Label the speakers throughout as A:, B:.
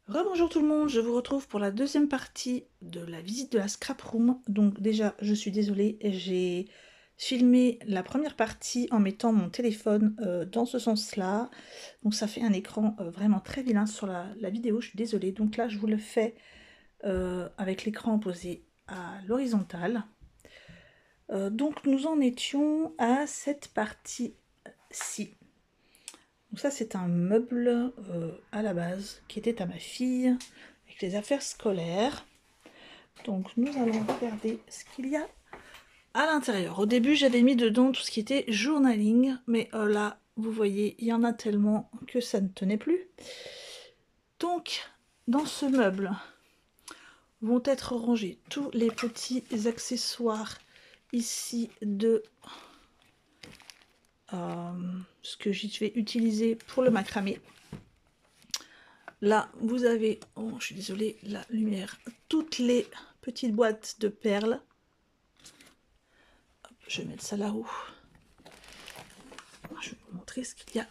A: Rebonjour tout le monde, je vous retrouve pour la deuxième partie de la visite de la scrap room. Donc déjà, je suis désolée, j'ai filmé la première partie en mettant mon téléphone dans ce sens-là. Donc ça fait un écran vraiment très vilain sur la vidéo, je suis désolée. Donc là, je vous le fais avec l'écran posé à l'horizontale. Donc nous en étions à cette partie-ci. Donc ça, c'est un meuble à la base qui était à ma fille avec les affaires scolaires. Donc nous allons regarder ce qu'il y a à l'intérieur. Au début, j'avais mis dedans tout ce qui était journaling, mais là, vous voyez, il y en a tellement que ça ne tenait plus. Donc, dans ce meuble vont être rangés tous les petits accessoires ici de ce que je vais utiliser pour le macramé. Là, vous avez, oh, je suis désolée, la lumière, toutes les petites boîtes de perles. Hop, je vais mettre ça là-haut. Je vais vous montrer ce qu'il y a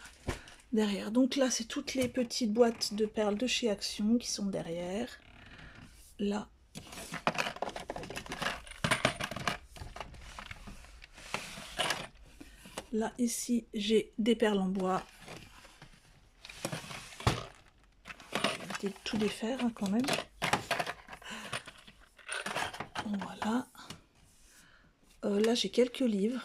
A: derrière. Donc là, c'est toutes les petites boîtes de perles de chez Action qui sont derrière. Là. Là, ici, j'ai des perles en bois. Je vais tout défaire hein, quand même. Voilà. Là, j'ai quelques livres.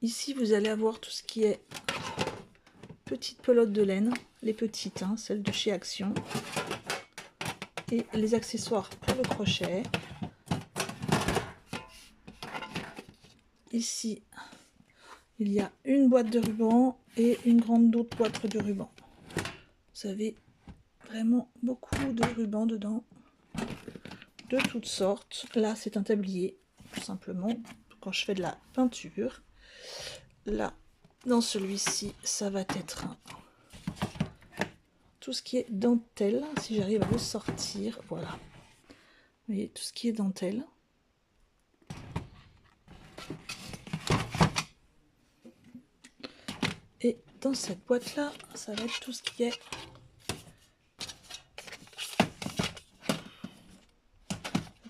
A: Ici, vous allez avoir tout ce qui est petites pelotes de laine, les petites, hein, celles de chez Action, et les accessoires pour le crochet. Ici, il y a une boîte de ruban et une grande autre boîte de ruban. Vous avez vraiment beaucoup de rubans dedans, de toutes sortes. Là, c'est un tablier, tout simplement, quand je fais de la peinture. Là, dans celui-ci, ça va être tout ce qui est dentelle, si j'arrive à le sortir, voilà. Vous voyez, tout ce qui est dentelle. Et dans cette boîte-là, ça va être tout ce qui est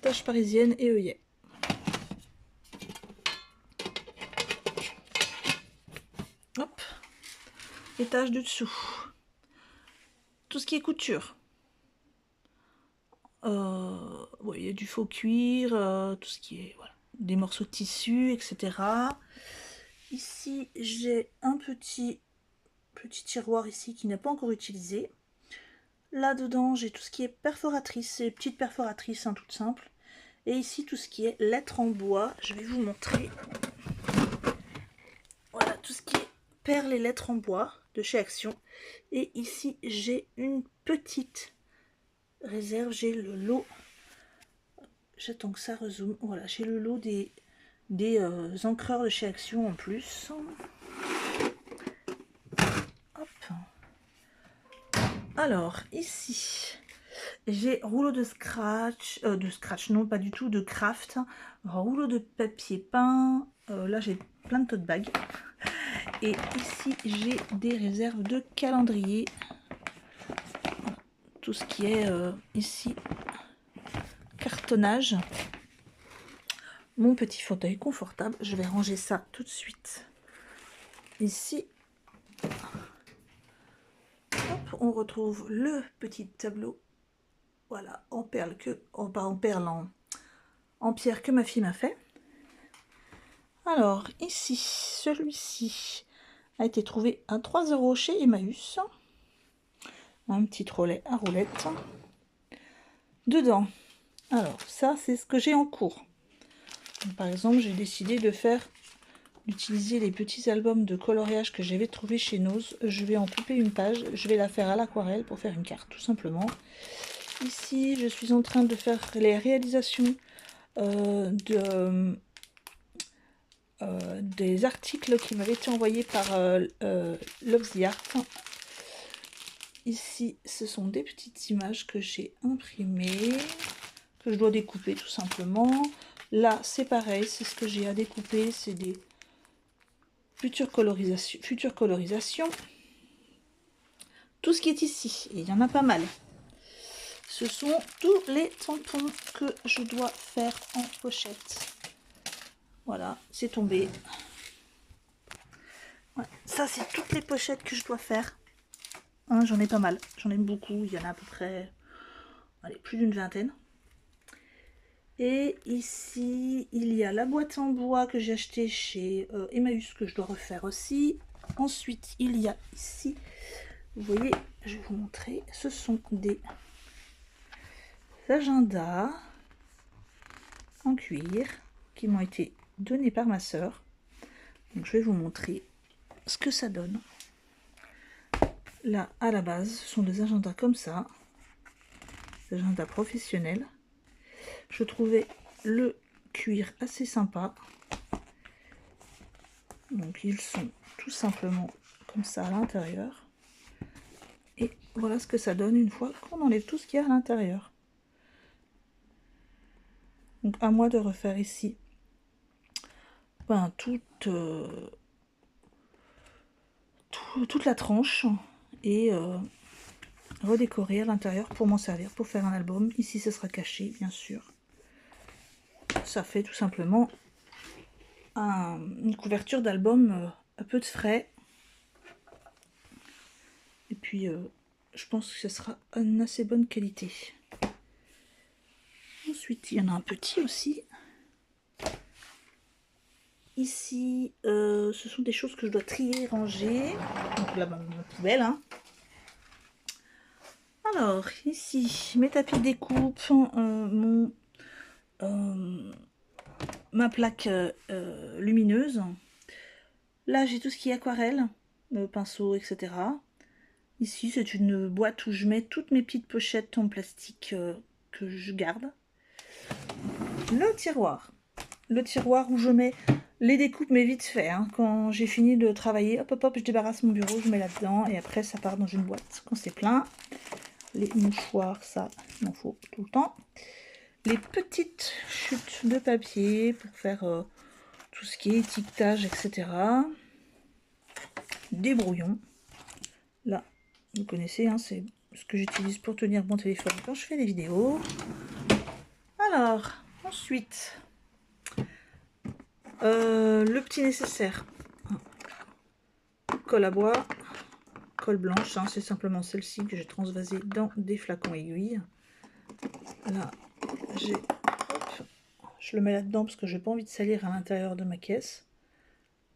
A: taches parisiennes et œillets. Hop, étage du dessous. Tout ce qui est couture. Ouais, il y a du faux cuir, tout ce qui est voilà, des morceaux de tissu, etc. Ici, j'ai un petit tiroir ici qui n'est pas encore utilisé. Là-dedans, j'ai tout ce qui est perforatrice, ces petites perforatrices hein, toutes simples. Et ici, tout ce qui est lettres en bois. Je vais vous montrer. Voilà, tout ce qui est perles et lettres en bois de chez Action. Et ici, j'ai une petite réserve. J'ai le lot. J'attends que ça rezoome. Voilà, j'ai le lot des encreurs de chez Action en plus. Hop. Alors, ici, j'ai rouleau de scratch, non pas du tout, de craft, rouleau de papier peint, là j'ai plein de tote bags. Et ici, j'ai des réserves de calendrier. Tout ce qui est ici, cartonnage. Mon petit fauteuil confortable, je vais ranger ça tout de suite. Ici, hop, on retrouve le petit tableau. Voilà, en perles que, pas en perles, en pierre que ma fille m'a fait. Alors, ici, celui-ci a été trouvé à 3 € chez Emmaüs. Un petit trolley à roulettes. Dedans, alors ça, c'est ce que j'ai en cours. Donc, par exemple, j'ai décidé d'utiliser les petits albums de coloriage que j'avais trouvé chez Nose. Je vais en couper une page, je vais la faire à l'aquarelle pour faire une carte, tout simplement. Ici, je suis en train de faire les réalisations des articles qui m'avaient été envoyés par Love the Art. Ici, ce sont des petites images que j'ai imprimées, que je dois découper tout simplement. Là, c'est pareil, c'est ce que j'ai à découper, c'est des futures colorisations. tout ce qui est ici, et il y en a pas mal. Ce sont tous les tampons que je dois faire en pochette. Voilà, c'est tombé. Ouais, ça, c'est toutes les pochettes que je dois faire. Hein, j'en ai pas mal, j'en ai beaucoup, il y en a à peu près, allez, plus d'une vingtaine. Et ici, il y a la boîte en bois que j'ai achetée chez Emmaüs que je dois refaire aussi. Ensuite, il y a ici, vous voyez, je vais vous montrer, ce sont des agendas en cuir qui m'ont été donnés par ma sœur. Donc je vais vous montrer ce que ça donne. Là, à la base, ce sont des agendas comme ça, des agendas professionnels. Je trouvais le cuir assez sympa. Donc ils sont tout simplement comme ça à l'intérieur. Et voilà ce que ça donne une fois qu'on enlève tout ce qu'il y a à l'intérieur. Donc à moi de refaire ici toute la tranche et redécorer à l'intérieur pour m'en servir, pour faire un album. Ici ça sera caché bien sûr. Ça fait tout simplement une couverture d'album à peu de frais. Et puis je pense que ce sera une assez bonne qualité. Ensuite il y en a un petit aussi. Ici ce sont des choses que je dois trier, ranger. Donc là, ma poubelle. Hein. Alors ici mes tapis de découpe, ma plaque lumineuse. Là j'ai tout ce qui est aquarelle, pinceau, etc. Ici c'est une boîte où je mets toutes mes petites pochettes en plastique que je garde. Le tiroir où je mets les découpes, mais vite fait. Hein. Quand j'ai fini de travailler, hop hop hop, je débarrasse mon bureau, je mets là-dedans et après ça part dans une boîte quand c'est plein. Les mouchoirs, ça, il m'en faut tout le temps. Les petites chutes de papier pour faire tout ce qui est étiquetage, etc. Des brouillons. Là, vous connaissez, hein, c'est ce que j'utilise pour tenir mon téléphone quand je fais des vidéos. Alors, ensuite, le petit nécessaire. Colle à bois, colle blanche, hein, c'est simplement celle-ci que j'ai transvasée dans des flacons aiguilles. Là, je le mets là-dedans parce que j'ai pas envie de salir à l'intérieur de ma caisse.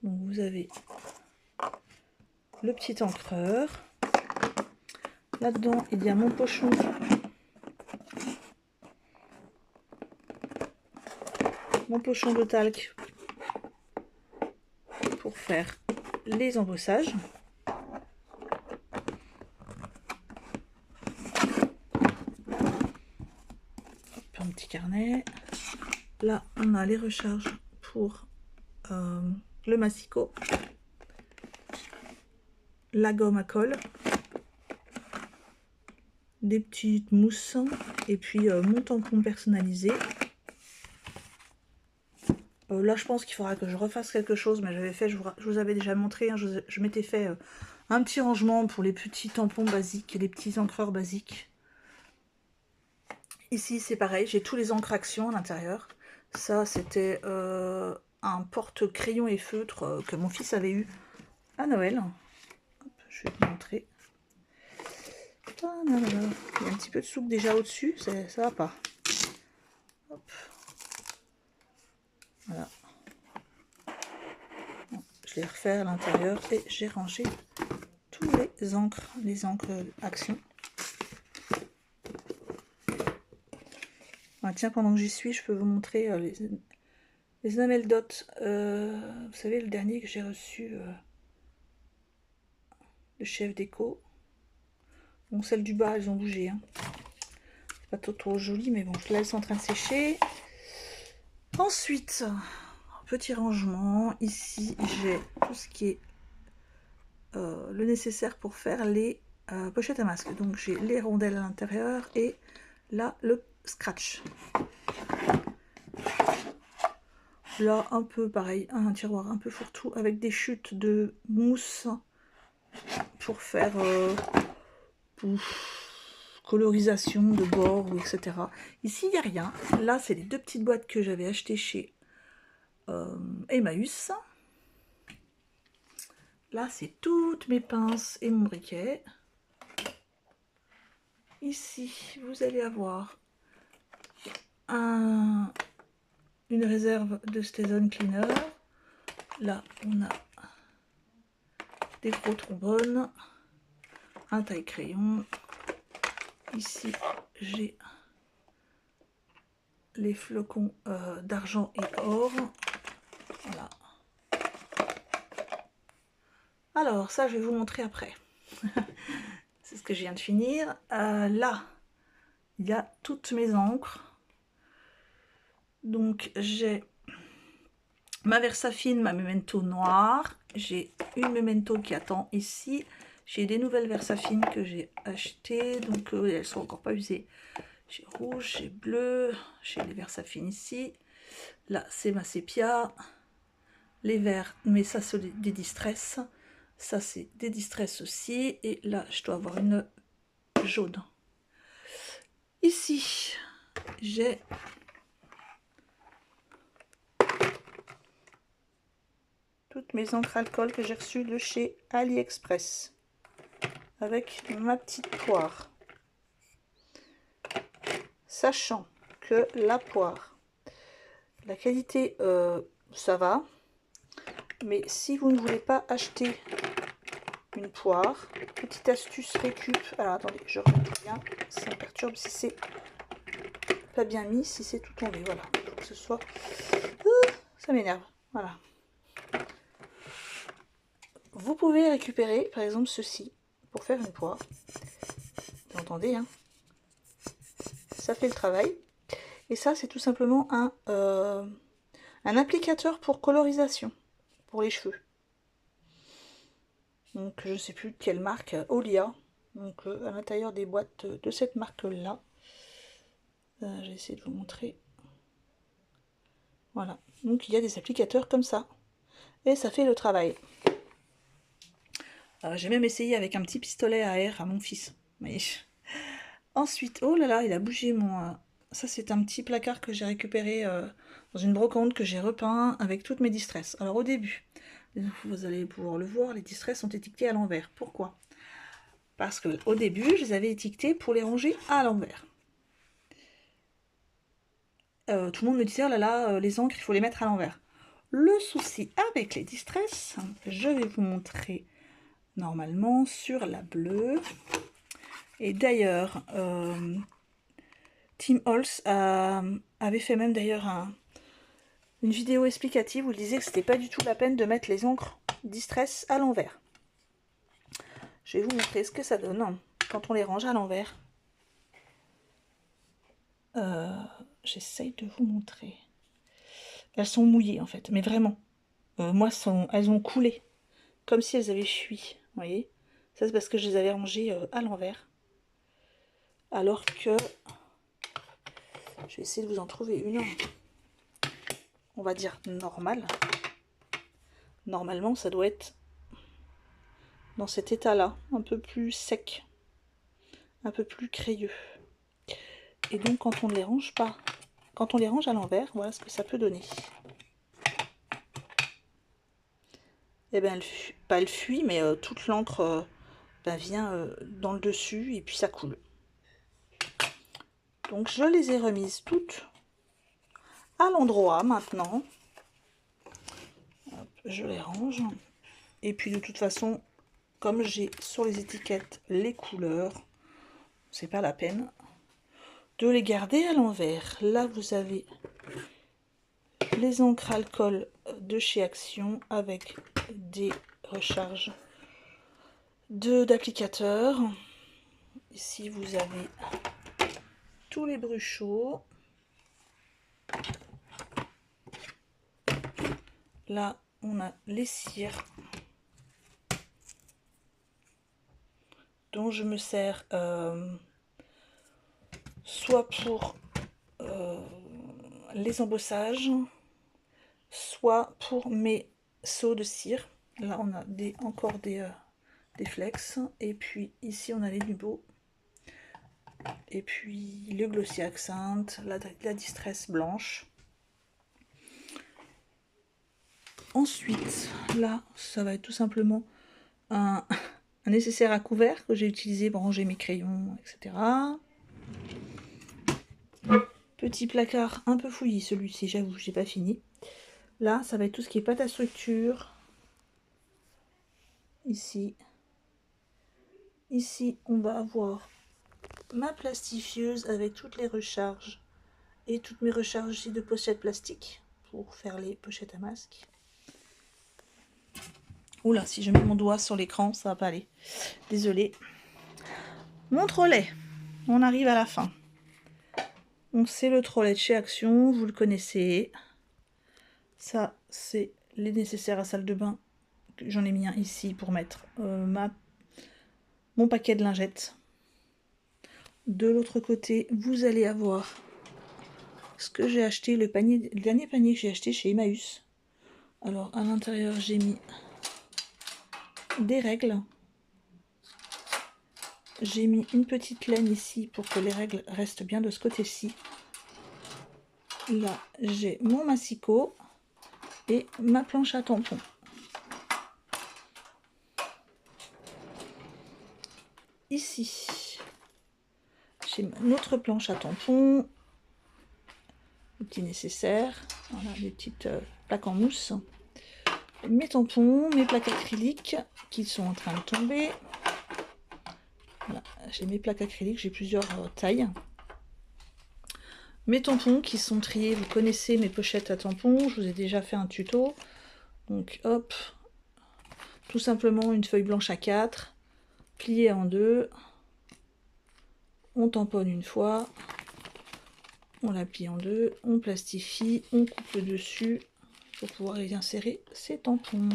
A: Donc vous avez le petit encreur. Là-dedans, il y a mon pochon. Mon pochon de talc pour faire les embossages. Hop, un petit carnet. Là, on a les recharges pour le massicot, la gomme à colle, des petites mousses et puis mon tampon personnalisé. Là, je pense qu'il faudra que je refasse quelque chose, mais j'avais fait, je vous avais déjà montré, hein, je m'étais fait un petit rangement pour les petits tampons basiques, les petits encreurs basiques. Ici, c'est pareil, j'ai tous les encres action à l'intérieur. Ça, c'était un porte-crayon et feutre que mon fils avait eu à Noël. Hop, je vais vous montrer. Il y a un petit peu de soupe déjà au-dessus, ça va pas. Hop. Voilà. Je l'ai refait à l'intérieur et j'ai rangé tous les encres action. Ah, tiens, pendant que j'y suis, je peux vous montrer les enamel dot. Vous savez, le dernier que j'ai reçu de Chef Déco. Bon, celles du bas, elles ont bougé. Hein. C'est pas trop joli, mais bon, je laisse en train de sécher. Ensuite, petit rangement. Ici, j'ai tout ce qui est le nécessaire pour faire les pochettes à masque. Donc, j'ai les rondelles à l'intérieur et là, le scratch. Là, un peu pareil, un tiroir un peu fourre-tout avec des chutes de mousse pour faire ou colorisation de bord, ou etc. Ici, il n'y a rien. Là, c'est les deux petites boîtes que j'avais achetées chez Emmaüs. Là, c'est toutes mes pinces et mon briquet. Ici, vous allez avoir une réserve de Station Cleaner. Là, on a des gros trombones, un taille-crayon. Ici, j'ai les flocons d'argent et or. Voilà. Alors, ça, je vais vous montrer après. C'est ce que je viens de finir. Là, il y a toutes mes encres. Donc, j'ai ma Versafine, ma Memento noire. J'ai une Memento qui attend ici. J'ai des nouvelles Versafines que j'ai achetées. Donc, elles sont encore pas usées. J'ai rouge, j'ai bleu. J'ai les Versafines ici. Là, c'est ma sépia. Les verts, mais ça, c'est des distress. Ça, c'est des distress aussi. Et là, je dois avoir une jaune. Ici, j'ai toutes mes encres alcool que j'ai reçues de chez AliExpress. Avec ma petite poire. Sachant que la poire, la qualité, ça va. Mais si vous ne voulez pas acheter une poire, petite astuce récup. Alors attendez, je remets bien. Ça me perturbe si c'est pas bien mis, si c'est tout tombé. Voilà, il faut que ce soit. Ça m'énerve. Voilà. Vous pouvez récupérer, par exemple, ceci pour faire une poire. Vous entendez, hein? Ça fait le travail. Et ça, c'est tout simplement un applicateur pour colorisation pour les cheveux. Donc, je ne sais plus de quelle marque, Olia. Donc, à l'intérieur des boîtes de cette marque-là. J'ai essayé de vous montrer. Voilà. Donc, il y a des applicateurs comme ça. Et ça fait le travail. J'ai même essayé avec un petit pistolet à air à mon fils. Mais... Ensuite, oh là là, il a bougé mon... Ça, c'est un petit placard que j'ai récupéré dans une brocante que j'ai repeint avec toutes mes distress. Alors, au début, vous allez pouvoir le voir, les distress sont étiquetées à l'envers. Pourquoi? Parce qu'au début, je les avais étiquetées pour les ranger à l'envers. Tout le monde me disait, oh là là, les encres, il faut les mettre à l'envers. Le souci avec les distress, je vais vous montrer normalement sur la bleue. Et d'ailleurs, Tim Holtz avait fait même d'ailleurs une vidéo explicative où il disait que c'était pas du tout la peine de mettre les encres distress à l'envers. Je vais vous montrer ce que ça donne quand on les range à l'envers. J'essaye de vous montrer. Elles sont mouillées en fait, mais vraiment. Moi, elles ont coulé, comme si elles avaient fui. Vous voyez? Ça, c'est parce que je les avais rangées à l'envers. Alors que... Je vais essayer de vous en trouver une, on va dire normale. Normalement, ça doit être dans cet état-là, un peu plus sec, un peu plus crayeux. Et donc, quand on ne les range pas, quand on les range à l'envers, voilà ce que ça peut donner. Et bien, pas elle fuit, mais toute l'encre vient dans le dessus et puis ça coule. Donc, je les ai remises toutes à l'endroit maintenant. Hop, je les range. Et puis, de toute façon, comme j'ai sur les étiquettes les couleurs, c'est pas la peine de les garder à l'envers. Là, vous avez les encres alcool de chez Action avec des recharges d'applicateurs. Ici, vous avez tous les bruchots. Là, on a les cires dont je me sers soit pour les embossages, soit pour mes seaux de cire. Là, on a encore des des flex. Et puis ici on a les Nubo. Et puis le Glossy Accent, la Distress blanche. Ensuite, là, ça va être tout simplement un nécessaire à couvert que j'ai utilisé pour ranger mes crayons, etc. Petit placard un peu fouillis, celui-ci, j'avoue, j'ai pas fini. Là, ça va être tout ce qui est pâte à structure. Ici. Ici, on va avoir ma plastifieuse avec toutes les recharges et toutes mes recharges aussi de pochettes plastiques pour faire les pochettes à masque. Oula, si je mets mon doigt sur l'écran, ça va pas aller. Désolée. Mon trolley. On arrive à la fin. Donc c'est le trolley de chez Action, vous le connaissez. Ça, c'est les nécessaires à salle de bain. J'en ai mis un ici pour mettre mon paquet de lingettes. De l'autre côté, vous allez avoir ce que j'ai acheté, le dernier panier que j'ai acheté chez Emmaüs. Alors à l'intérieur, j'ai mis des règles. J'ai mis une petite laine ici pour que les règles restent bien de ce côté-ci. Là, j'ai mon massicot et ma planche à tampons. Ici, j'ai notre planche à tampons, le petit nécessaire, voilà, des petites plaques en mousse, mes tampons, mes plaques acryliques qui sont en train de tomber. Voilà, j'ai mes plaques acryliques, j'ai plusieurs tailles. Mes tampons qui sont triés, vous connaissez mes pochettes à tampons, je vous ai déjà fait un tuto. Donc hop, tout simplement une feuille blanche à 4, pliée en deux. On tamponne une fois, on la plie en deux, on plastifie, on coupe le dessus pour pouvoir y insérer ces tampons.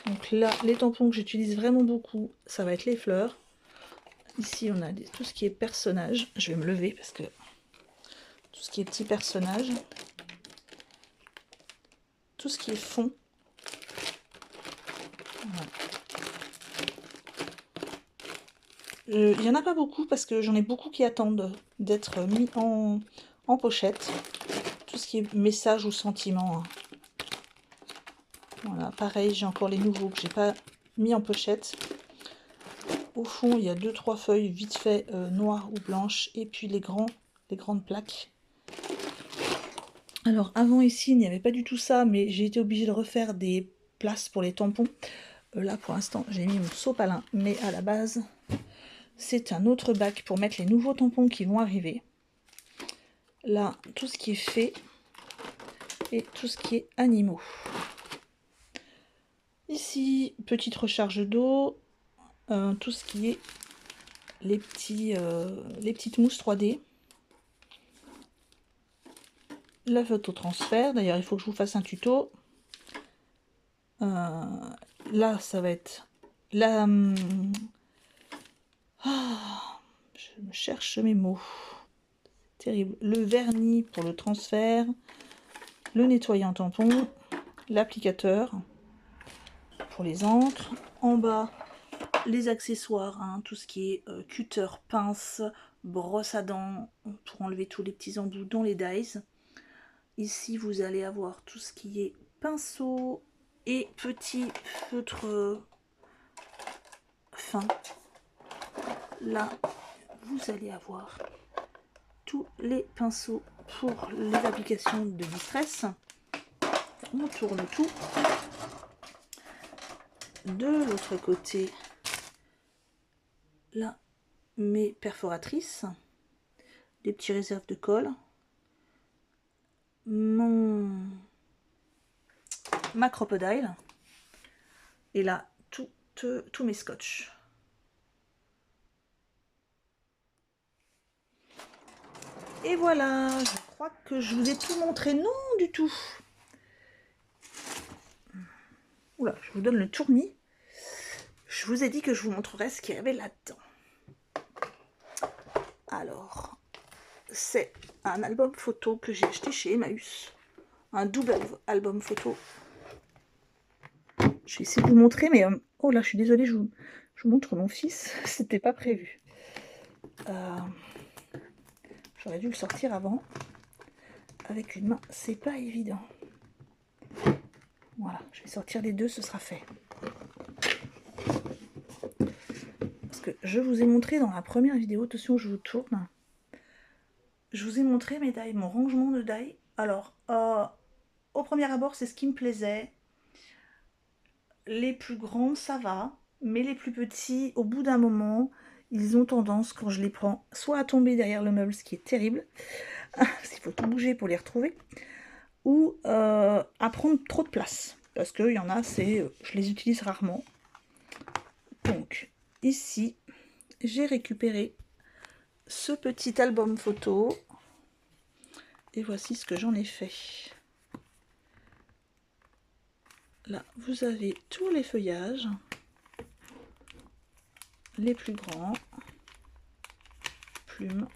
A: Donc là, les tampons que j'utilise vraiment beaucoup, ça va être les fleurs. Ici, on a tout ce qui est personnage. Je vais me lever parce que tout ce qui est petit personnage, tout ce qui est fond. Voilà. Il n'y en a pas beaucoup parce que j'en ai beaucoup qui attendent d'être mis en pochette. Tout ce qui est message ou sentiment. Voilà, pareil, j'ai encore les nouveaux que j'ai pas mis en pochette. Au fond, il y a 2-3 feuilles vite fait noires ou blanches. Et puis les grandes plaques. Alors avant ici, il n'y avait pas du tout ça, mais j'ai été obligée de refaire des places pour les tampons. Là pour l'instant, j'ai mis mon sopalin, mais à la base, c'est un autre bac pour mettre les nouveaux tampons qui vont arriver. Là, tout ce qui est fait et tout ce qui est animaux. Ici, petite recharge d'eau, tout ce qui est les petites mousses 3D. La photo transfert, d'ailleurs il faut que je vous fasse un tuto. Là, ça va être la... je me cherche mes mots. Terrible. Le vernis pour le transfert, le nettoyant tampon, l'applicateur pour les encres. En bas, les accessoires, hein, tout ce qui est cutter, pince, brosse à dents pour enlever tous les petits embouts dans les dies. Ici, vous allez avoir tout ce qui est pinceau et petit feutre fin. Là, vous allez avoir tous les pinceaux pour les applications de distress. On tourne tout. De l'autre côté, là, mes perforatrices, des petits réserves de colle, ma crocodile, et là, tous mes scotch. Et voilà, je crois que je vous ai tout montré. Non, du tout. Oula, je vous donne le tournis. Je vous ai dit que je vous montrerai ce qu'il y avait là-dedans. Alors, c'est un album photo que j'ai acheté chez Emmaüs. Un double album photo. Je vais essayer de vous montrer, mais Oh là, je suis désolée, je vous montre mon fils, c'était pas prévu. J'aurais dû le sortir avant. Avec une main, c'est pas évident. Voilà, je vais sortir les deux, ce sera fait. Parce que je vous ai montré dans la première vidéo, attention, je vous tourne. Je vous ai montré mes die, mon rangement de die. Alors, au premier abord, c'est ce qui me plaisait. Les plus grands, ça va. Mais les plus petits, au bout d'un moment, ils ont tendance, quand je les prends, soit à tomber derrière le meuble, ce qui est terrible, parce qu'il faut tout bouger pour les retrouver, ou à prendre trop de place. Parce qu'il y en a, je les utilise rarement. Donc, ici, j'ai récupéré ce petit album photo. Et voici ce que j'en ai fait. Là, vous avez tous les feuillages, les plus grands, plumes.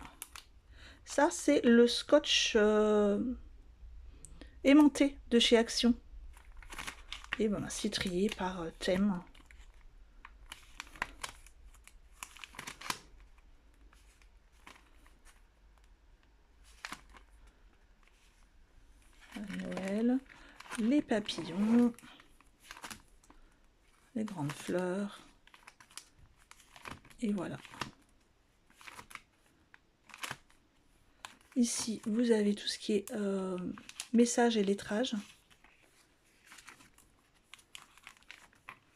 A: Ça, c'est le scotch aimanté de chez Action. Et voilà, c'est trié par thème. Noël, les papillons, les grandes fleurs. Et voilà. Ici, vous avez tout ce qui est message et lettrage.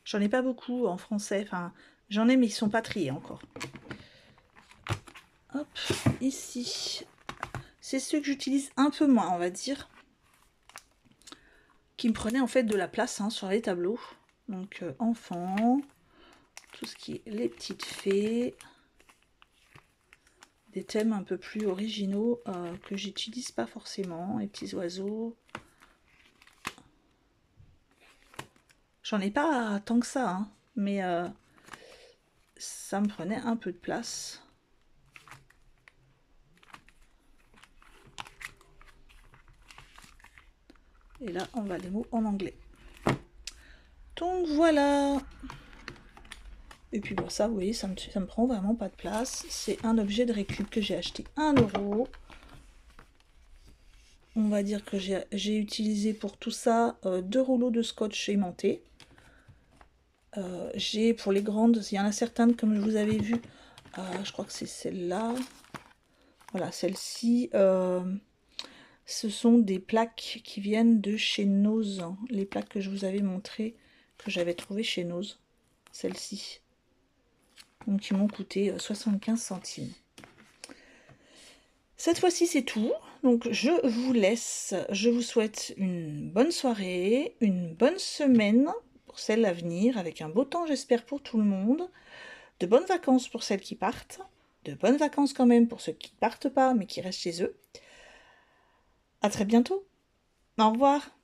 A: J'en ai pas beaucoup en français, enfin, j'en ai mais ils sont pas triés encore. Hop, ici, c'est ceux que j'utilise un peu moins, on va dire, qui me prenaient en fait de la place sur les tableaux. Donc, enfants, tout ce qui est les petites fées, des thèmes un peu plus originaux que j'utilise pas forcément, les petits oiseaux. J'en ai pas tant que ça, mais ça me prenait un peu de place. Et là, on va les mots en anglais. Donc voilà. Et puis bon, ça, vous voyez, ça me prend vraiment pas de place. C'est un objet de récup que j'ai acheté 1 €. On va dire que j'ai utilisé pour tout ça 2 rouleaux de scotch aimanté. J'ai pour les grandes, il y en a certaines comme je vous avais vu, je crois que c'est celle-là. Voilà, celle-ci. Ce sont des plaques qui viennent de chez Nose. Les plaques que je vous avais montrées, que j'avais trouvées chez Nose. Celles-ci. Donc, ils m'ont coûté 75 centimes. Cette fois-ci, c'est tout. Donc, je vous laisse. Je vous souhaite une bonne soirée, une bonne semaine pour celle à venir, avec un beau temps, j'espère, pour tout le monde. De bonnes vacances pour celles qui partent. De bonnes vacances quand même pour ceux qui ne partent pas, mais qui restent chez eux. À très bientôt. Au revoir.